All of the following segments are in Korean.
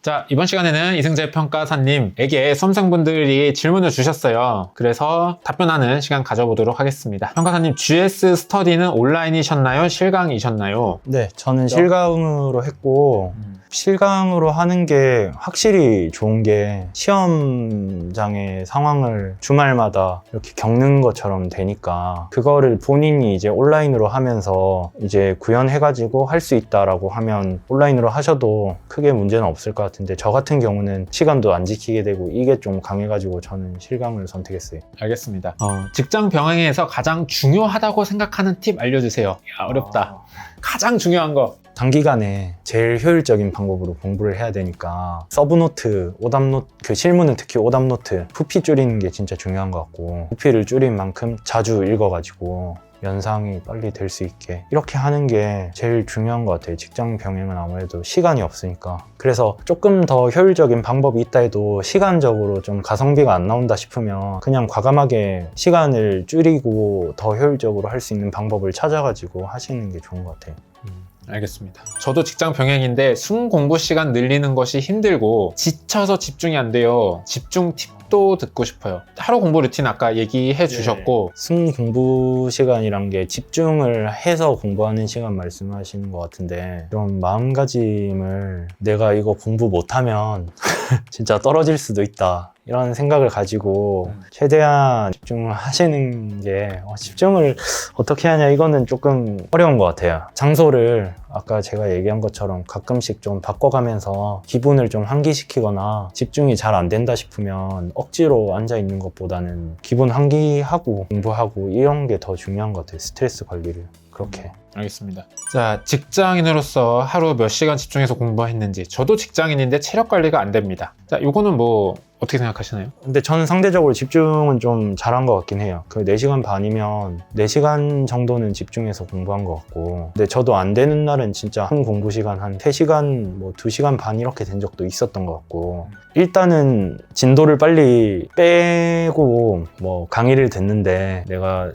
자, 이번 시간에는 이승재 평가사님에게 수험생분들이 질문을 주셨어요. 그래서 답변하는 시간 가져보도록 하겠습니다. 평가사님, GS 스터디는 온라인이셨나요? 실강이셨나요? 네, 저는 실강으로 했고 실강으로 하는 게 확실히 좋은 게 시험장의 상황을 주말마다 이렇게 겪는 것처럼 되니까 그거를 본인이 이제 온라인으로 하면서 이제 구현해가지고 할 수 있다라고 하면 온라인으로 하셔도 크게 문제는 없을 것 같은데 저 같은 경우는 시간도 안 지키게 되고 이게 좀 강해가지고 저는 실강을 선택했어요. 알겠습니다. 직장 병행에서 가장 중요하다고 생각하는 팁 알려주세요. 야, 어렵다. 가장 중요한 거. 단기간에 제일 효율적인 방법으로 공부를 해야 되니까 서브노트, 오답노트, 그 실무는 특히 오답노트, 부피 줄이는 게 진짜 중요한 것 같고 부피를 줄인 만큼 자주 읽어가지고 연상이 빨리 될 수 있게 이렇게 하는 게 제일 중요한 것 같아요. 직장 병행은 아무래도 시간이 없으니까. 그래서 조금 더 효율적인 방법이 있다 해도 시간적으로 좀 가성비가 안 나온다 싶으면 그냥 과감하게 시간을 줄이고 더 효율적으로 할 수 있는 방법을 찾아가지고 하시는 게 좋은 것 같아요. 알겠습니다. 저도 직장 병행인데 순 공부 시간 늘리는 것이 힘들고 지쳐서 집중이 안 돼요. 집중 팁도 듣고 싶어요. 하루 공부 루틴 아까 얘기해 주셨고 순 공부 시간이란 게 집중을 해서 공부하는 시간 말씀하시는 것 같은데 좀 마음가짐을 내가 이거 공부 못하면 진짜 떨어질 수도 있다 이런 생각을 가지고 최대한 집중을 하시는 게 집중을 어떻게 하냐 이거는 조금 어려운 것 같아요. 장소를 아까 제가 얘기한 것처럼 가끔씩 좀 바꿔가면서 기분을 좀 환기시키거나 집중이 잘 안 된다 싶으면 억지로 앉아 있는 것보다는 기분 환기하고 공부하고 이런 게 더 중요한 것 같아요. 스트레스 관리를 그렇게. 알겠습니다. 자, 직장인으로서 하루 몇 시간 집중해서 공부했는지. 저도 직장인인데 체력 관리가 안 됩니다. 자, 요거는 뭐 어떻게 생각하시나요? 근데 저는 상대적으로 집중은 좀 잘한 것 같긴 해요. 그 4시간 반이면 4시간 정도는 집중해서 공부한 것 같고 근데 저도 안 되는 날은 진짜 한 공부 시간 한 3시간, 뭐 2시간 반 이렇게 된 적도 있었던 것 같고 일단은 진도를 빨리 빼고 뭐 강의를 듣는데 내가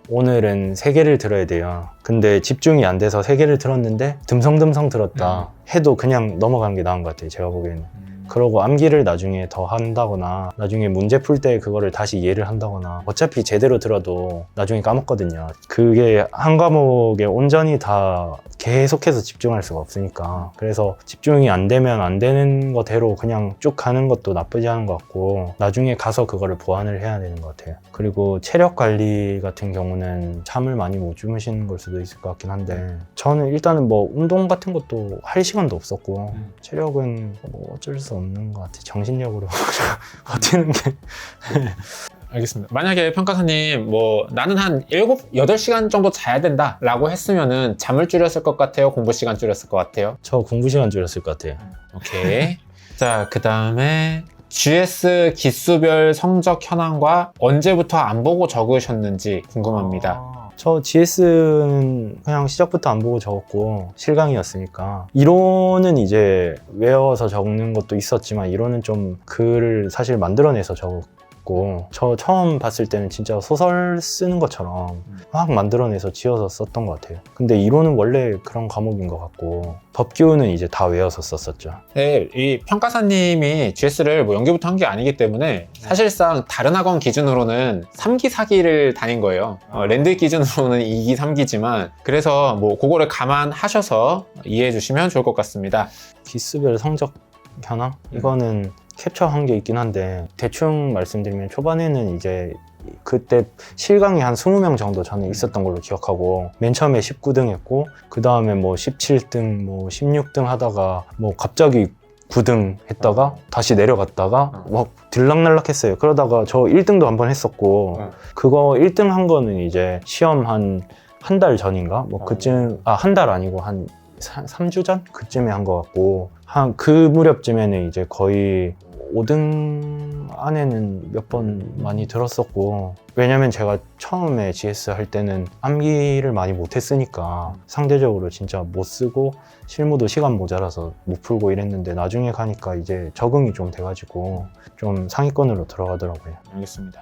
오늘은 3개를 들어야 돼요. 근데 집중이 안 돼서 3개를 들었는데 듬성듬성 들었다 해도 그냥 넘어가는 게 나은 것 같아요. 제가 보기에는. 그러고 암기를 나중에 더 한다거나 나중에 문제 풀 때 그거를 다시 이해를 한다거나 어차피 제대로 들어도 나중에 까먹거든요. 그게 한 과목에 온전히 다 계속해서 집중할 수가 없으니까 그래서 집중이 안 되면 안 되는 거대로 그냥 쭉 가는 것도 나쁘지 않은 것 같고 나중에 가서 그거를 보완을 해야 되는 것 같아요. 그리고 체력 관리 같은 경우는 잠을 많이 못 주무시는 걸 수도 있을 것 같긴 한데 저는 일단은 뭐 운동 같은 것도 할 시간도 없었고 체력은 뭐 어쩔 수 없는 것 같아요. 정신력으로 버티는 게 알겠습니다. 만약에 평가사님 뭐 나는 한 7, 8시간 정도 자야 된다 라고 했으면은 잠을 줄였을 것 같아요? 공부 시간 줄였을 것 같아요? 저 공부 시간 줄였을 것 같아요. 오케이. 자, 그 다음에 GS 기수별 성적 현황과 언제부터 안 보고 적으셨는지 궁금합니다. 저 GS는 그냥 시작부터 안 보고 적었고 실강이었으니까 이론은 이제 외워서 적는 것도 있었지만 이론은 좀 글을 사실 만들어내서 적었고 저 처음 봤을 때는 진짜 소설 쓰는 것처럼 막 만들어내서 지어서 썼던 것 같아요. 근데 이론은 원래 그런 과목인 것 같고 법규는 이제 다 외워서 썼었죠. 네, 이 평가사님이 GS를 뭐 연기부터 한 게 아니기 때문에 사실상 다른 학원 기준으로는 3기, 4기를 다닌 거예요. 랜드 기준으로는 2기, 3기지만 그래서 뭐 그거를 감안하셔서 이해해 주시면 좋을 것 같습니다. 기수별 성적 현황? 이거는 캡처한 게 있긴 한데 대충 말씀드리면 초반에는 이제 그때 실강이 한 20명 정도 저는 있었던 걸로 기억하고 맨 처음에 19등 했고 그 다음에 뭐 17등, 뭐 16등 하다가 뭐 갑자기 9등 했다가 다시 내려갔다가 막 들락날락했어요. 그러다가 저 1등도 한 번 했었고 그거 1등 한 거는 이제 시험 한 달 전인가? 뭐 그쯤 한 달 아니고 한 3주 전? 그쯤에 한 것 같고 한 그 무렵쯤에는 이제 거의 5등 안에는 몇 번 많이 들었었고 왜냐면 제가 처음에 GS 할 때는 암기를 많이 못했으니까 상대적으로 진짜 못 쓰고 실무도 시간 모자라서 못 풀고 이랬는데 나중에 가니까 이제 적응이 좀 돼가지고 좀 상위권으로 들어가더라고요. 알겠습니다.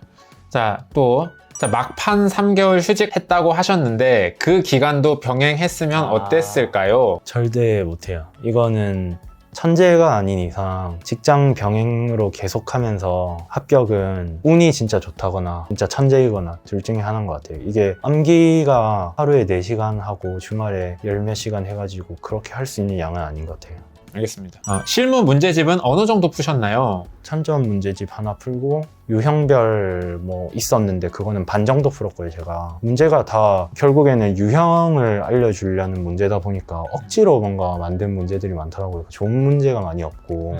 자, 또 막판 3개월 휴직했다고 하셨는데 그 기간도 병행했으면 어땠을까요? 절대 못해요. 이거는 천재가 아닌 이상 직장 병행으로 계속하면서 합격은 운이 진짜 좋다거나 진짜 천재이거나 둘 중에 하나인 것 같아요. 이게 암기가 하루에 4시간 하고 주말에 열 몇 시간 해가지고 그렇게 할 수 있는 양은 아닌 것 같아요. 알겠습니다. 실무 문제집은 어느 정도 푸셨나요? 천점 문제집 하나 풀고 유형별 뭐 있었는데 그거는 반 정도 풀었고요. 제가 문제가 다 결국에는 유형을 알려주려는 문제다 보니까 억지로 뭔가 만든 문제들이 많더라고요. 좋은 문제가 많이 없고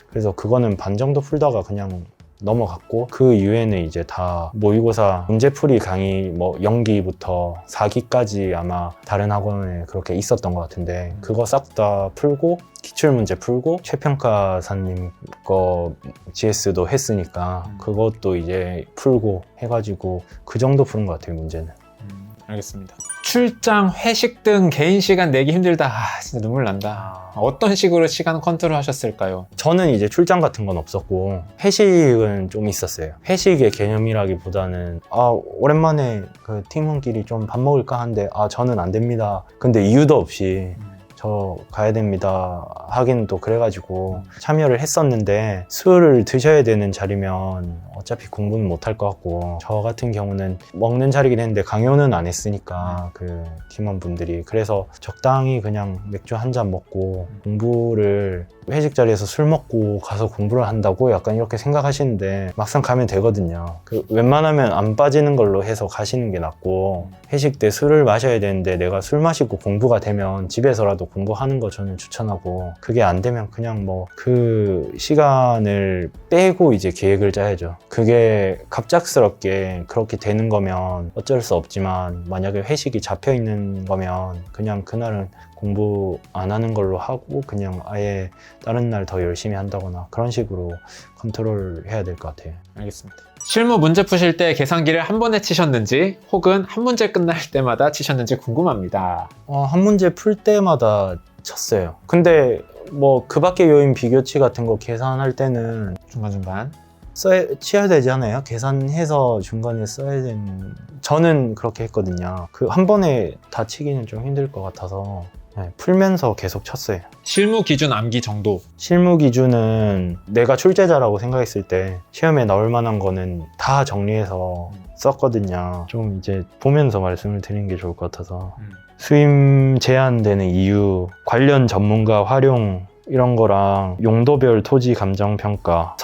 그래서 그거는 반 정도 풀다가 그냥 넘어갔고 그 이후에는 이제 다 모의고사 문제풀이 강의 뭐 0기부터 4기까지 아마 다른 학원에 그렇게 있었던 것 같은데 그거 싹 다 풀고 기출문제 풀고 최평가사님 거 GS도 했으니까 그것도 이제 풀고 해가지고 그 정도 푸는 것 같아요. 문제는. 알겠습니다. 출장, 회식 등 개인 시간 내기 힘들다. 진짜 눈물 난다. 어떤 식으로 시간 컨트롤 하셨을까요? 저는 이제 출장 같은 건 없었고 회식은 좀 있었어요. 회식의 개념이라기보다는 오랜만에 그 팀원끼리 좀 밥 먹을까 하는데 저는 안 됩니다. 근데 이유도 없이 저 가야 됩니다 하긴 또 그래가지고 참여를 했었는데 술을 드셔야 되는 자리면 어차피 공부는 못할 것 같고 저 같은 경우는 먹는 자리긴 했는데 강요는 안 했으니까 그 팀원분들이 그래서 적당히 그냥 맥주 한 잔 먹고 공부를 회식 자리에서 술 먹고 가서 공부를 한다고 약간 이렇게 생각하시는데 막상 가면 되거든요. 웬만하면 안 빠지는 걸로 해서 가시는 게 낫고 회식 때 술을 마셔야 되는데 내가 술 마시고 공부가 되면 집에서라도 공부하는 거 저는 추천하고 그게 안 되면 그냥 뭐 그 시간을 빼고 이제 계획을 짜야죠. 그게 갑작스럽게 그렇게 되는 거면 어쩔 수 없지만 만약에 회식이 잡혀 있는 거면 그냥 그날은 공부 안 하는 걸로 하고 그냥 아예 다른 날 더 열심히 한다거나 그런 식으로 컨트롤 해야 될 것 같아요. 알겠습니다. 실무 문제 푸실 때 계산기를 한 번에 치셨는지 혹은 한 문제 끝날 때마다 치셨는지 궁금합니다. 한 문제 풀 때마다 쳤어요. 근데 뭐 그 밖의 요인 비교치 같은 거 계산할 때는 중간중간. 치야 되잖아요. 계산해서 중간에 써야 되는 저는 그렇게 했거든요. 그 한 번에 다 치기는 좀 힘들 것 같아서 풀면서 계속 쳤어요. 실무 기준 암기 정도. 실무 기준은 내가 출제자라고 생각했을 때 시험에 나올 만한 거는 다 정리해서 썼거든요. 좀 이제 보면서 말씀을 드리는 게 좋을 것 같아서 수임 제한되는 이유, 관련 전문가 활용 이런 거랑 용도별 토지 감정 평가,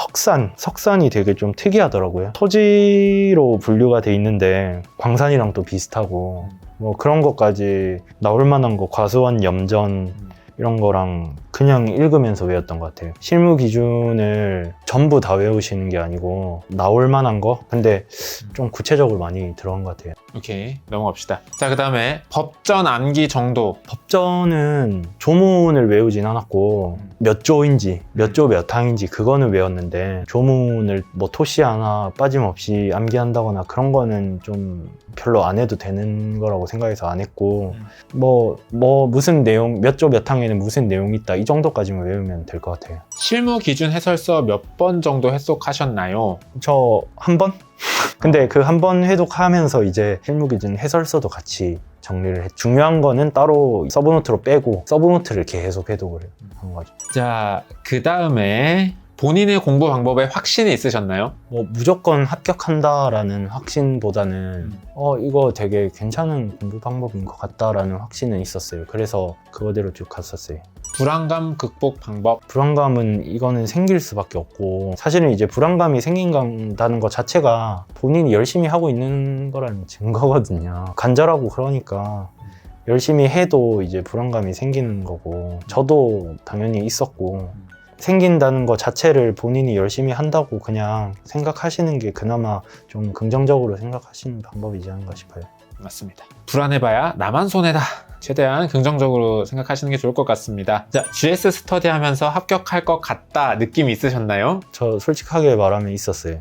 석산이 되게 좀 특이하더라고요. 토지로 분류가 돼 있는데 광산이랑 또 비슷하고 뭐 그런 것까지 나올 만한 거 과수원 염전 이런 거랑 그냥 읽으면서 외웠던 것 같아요. 실무 기준을 전부 다 외우시는 게 아니고 나올 만한 거? 근데 좀 구체적으로 많이 들어간 것 같아요. 오케이, 넘어갑시다. 자, 그 다음에 법전 암기 정도. 법전은 조문을 외우진 않았고 몇 조인지 몇 조 몇 항인지 그거는 외웠는데 조문을 뭐 토시 하나 빠짐없이 암기한다거나 그런 거는 좀 별로 안 해도 되는 거라고 생각해서 안 했고 뭐 무슨 내용 몇 조 몇 항에는 무슨 내용이 있다 이 정도까지만 외우면 될 것 같아요. 실무 기준 해설서 몇 번 정도 해석하셨나요? 저 한 번? 근데 그 한 번 해독하면서 이제 실무 기준 해설서도 같이 정리를 해. 중요한 거는 따로 서브노트로 빼고 서브노트를 계속 해독을 한 거죠. 자, 그 다음에 본인의 공부 방법에 확신이 있으셨나요? 뭐 무조건 합격한다라는 확신보다는 이거 되게 괜찮은 공부 방법인 것 같다라는 확신은 있었어요. 그래서 그거대로 쭉 갔었어요. 불안감 극복 방법. 불안감은 이거는 생길 수밖에 없고 사실은 이제 불안감이 생긴다는 것 자체가 본인이 열심히 하고 있는 거라는 증거거든요. 간절하고 그러니까 열심히 해도 이제 불안감이 생기는 거고 저도 당연히 있었고 생긴다는 것 자체를 본인이 열심히 한다고 그냥 생각하시는 게 그나마 좀 긍정적으로 생각하시는 방법이지 않을까 싶어요. 맞습니다. 불안해봐야 나만 손해다. 최대한 긍정적으로 생각하시는 게 좋을 것 같습니다. 자, GS 스터디 하면서 합격할 것 같다 느낌이 있으셨나요? 저 솔직하게 말하면 있었어요.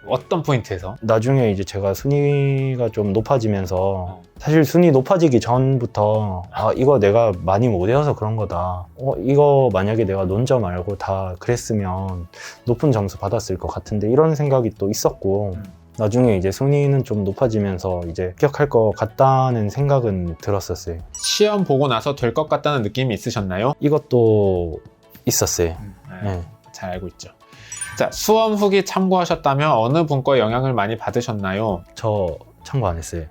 어떤 포인트에서? 나중에 이제 제가 순위가 좀 높아지면서 사실 순위 높아지기 전부터 이거 내가 많이 못 외워서 그런 거다. 이거 만약에 내가 논점 말고 다 그랬으면 높은 점수 받았을 것 같은데 이런 생각이 또 있었고 나중에 이제 순위는 좀 높아지면서 이제 합격할 것 같다는 생각은 들었었어요. 시험 보고 나서 될 것 같다는 느낌이 있으셨나요? 이것도 있었어요. 네. 잘 알고 있죠. 자, 수험 후기 참고하셨다면 어느 분과에 영향을 많이 받으셨나요? 저 참고 안 했어요.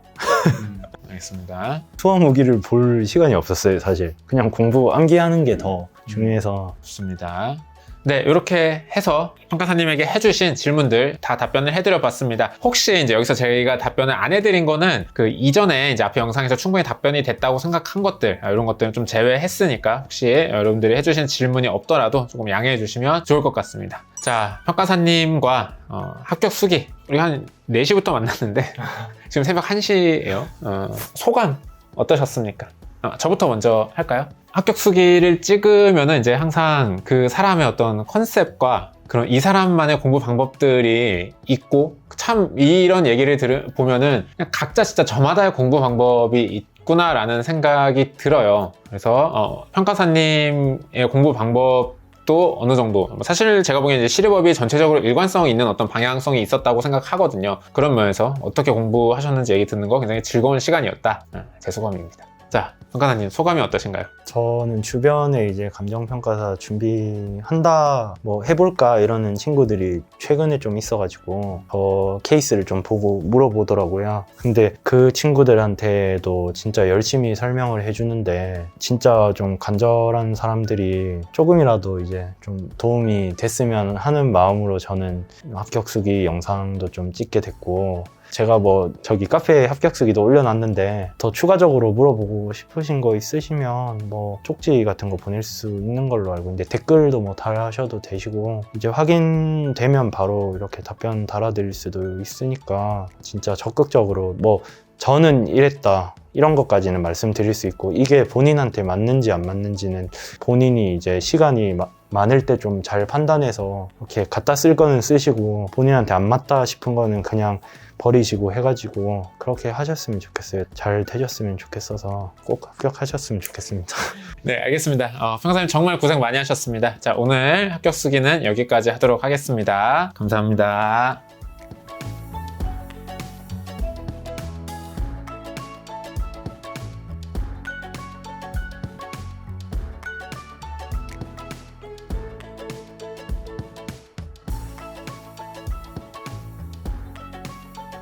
알겠습니다. 수험 후기를 볼 시간이 없었어요, 사실. 그냥 공부 암기하는 게 더 중요해서. 좋습니다. 네, 이렇게 해서 평가사님에게 해주신 질문들 다 답변을 해드려 봤습니다. 혹시 이제 여기서 저희가 답변을 안 해드린 거는 그 이전에 이제 앞에 영상에서 충분히 답변이 됐다고 생각한 것들, 이런 것들은 좀 제외했으니까 혹시 여러분들이 해주신 질문이 없더라도 조금 양해해 주시면 좋을 것 같습니다. 자, 평가사님과 합격 수기, 우리 한 4시부터 만났는데 지금 새벽 1시예요. 소감 어떠셨습니까? 저부터 먼저 할까요? 합격 수기를 찍으면은 이제 항상 그 사람의 어떤 컨셉과 그런 이 사람만의 공부 방법들이 있고, 참 이런 얘기를 보면은 그냥 각자 진짜 저마다의 공부 방법이 있구나라는 생각이 들어요. 그래서 평가사님의 공부 방법도 어느 정도, 사실 제가 보기엔 이제 시리버비 전체적으로 일관성이 있는 어떤 방향성이 있었다고 생각하거든요. 그런 면에서 어떻게 공부하셨는지 얘기 듣는 거 굉장히 즐거운 시간이었다. 제 소감입니다. 자, 평가사님 소감이 어떠신가요? 저는 주변에 이제 감정평가사 준비한다, 뭐 해볼까 이러는 친구들이 최근에 좀 있어가지고 저 케이스를 좀 보고 물어보더라고요. 근데 그 친구들한테도 진짜 열심히 설명을 해주는데 진짜 좀 간절한 사람들이 조금이라도 이제 좀 도움이 됐으면 하는 마음으로 저는 합격수기 영상도 좀 찍게 됐고, 제가 뭐 저기 카페에 합격수기도 올려놨는데 더 추가적으로 물어보고 싶으신 거 있으시면 뭐 쪽지 같은 거 보낼 수 있는 걸로 알고 있는데 댓글도 뭐 달아셔도 되시고, 이제 확인되면 바로 이렇게 답변 달아드릴 수도 있으니까 진짜 적극적으로 뭐 저는 이랬다 이런 것까지는 말씀드릴 수 있고, 이게 본인한테 맞는지 안 맞는지는 본인이 이제 시간이 많을 때 좀 잘 판단해서 이렇게 갖다 쓸 거는 쓰시고 본인한테 안 맞다 싶은 거는 그냥 버리시고 해가지고 그렇게 하셨으면 좋겠어요. 잘 되셨으면 좋겠어서 꼭 합격하셨으면 좋겠습니다. 네, 알겠습니다. 평사님 정말 고생 많이 하셨습니다. 자, 오늘 합격 수기는 여기까지 하도록 하겠습니다. 감사합니다.